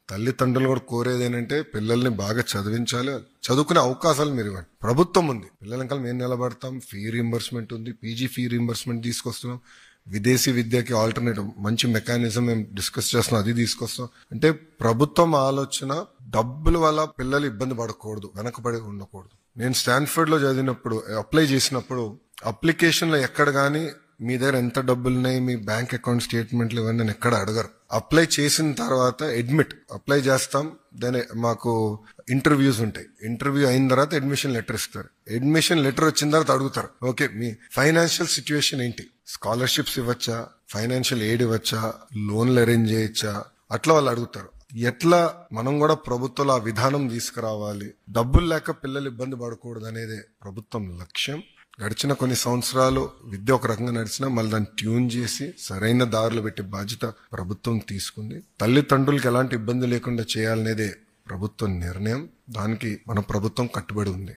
తల్లిదండ్రులు కూడా కోరేది ఏంటంటే పిల్లల్ని బాగా చదివించాలి, చదువుకునే అవకాశాలు మీరు ఇవ్వండి. ప్రభుత్వం ఉంది, పిల్లల వెనకాల మేము నిలబడతాం. ఫీ రీంబర్స్మెంట్ ఉంది, పీజీ ఫీ రీంబర్స్మెంట్ తీసుకొస్తున్నాం. విదేశీ విద్యకి ఆల్టర్నేటివ్ మంచి మెకానిజం మేము డిస్కస్ చేస్తున్నాం, అది తీసుకొస్తాం. అంటే ప్రభుత్వం ఆలోచన డబ్బుల వల్ల పిల్లలు ఇబ్బంది పడకూడదు, వెనకబడి ఉండకూడదు. నేను స్టాన్ఫర్డ్ లో చదివినప్పుడు అప్లై చేసినప్పుడు అప్లికేషన్ లో ఎక్కడ గానీ మీ దగ్గర ఎంత డబ్బులున్నాయి, మీ బ్యాంక్ అకౌంట్ స్టేట్మెంట్లు ఇవన్నీ నేను ఎక్కడ అడగరు. అప్లై చేసిన తర్వాత అప్లై చేస్తాం, దాని మాకు ఇంటర్వ్యూస్ ఉంటాయి. ఇంటర్వ్యూ అయిన తర్వాత అడ్మిషన్ లెటర్ ఇస్తారు. అడ్మిషన్ లెటర్ వచ్చిన తర్వాత అడుగుతారు, ఓకే మీ ఫైనాన్షియల్ సిచ్యువేషన్ ఏంటి, స్కాలర్షిప్స్ ఇవ్వచ్చా, ఫైనాన్షియల్ ఎయిడ్ ఇవ్వచ్చా, లోన్లు అరేంజ్ చేయొచ్చా, అట్లా వాళ్ళు అడుగుతారు. ఎట్లా మనం కూడా ప్రభుత్వాలు ఆ విధానం తీసుకురావాలి, డబ్బులు లేక పిల్లలు ఇబ్బంది పడకూడదు అనేదే ప్రభుత్వం లక్ష్యం. గడిచిన కొన్ని సంవత్సరాలు విద్య ఒక రకంగా నడిచినా మళ్ళీ దాన్ని ట్యూన్ చేసి సరైన దారులు పెట్టే బాధ్యత ప్రభుత్వం తీసుకుంది. తల్లిదండ్రులకు ఎలాంటి ఇబ్బంది లేకుండా చేయాలనేదే ప్రభుత్వం నిర్ణయం. దానికి మన ప్రభుత్వం కట్టుబడి ఉంది.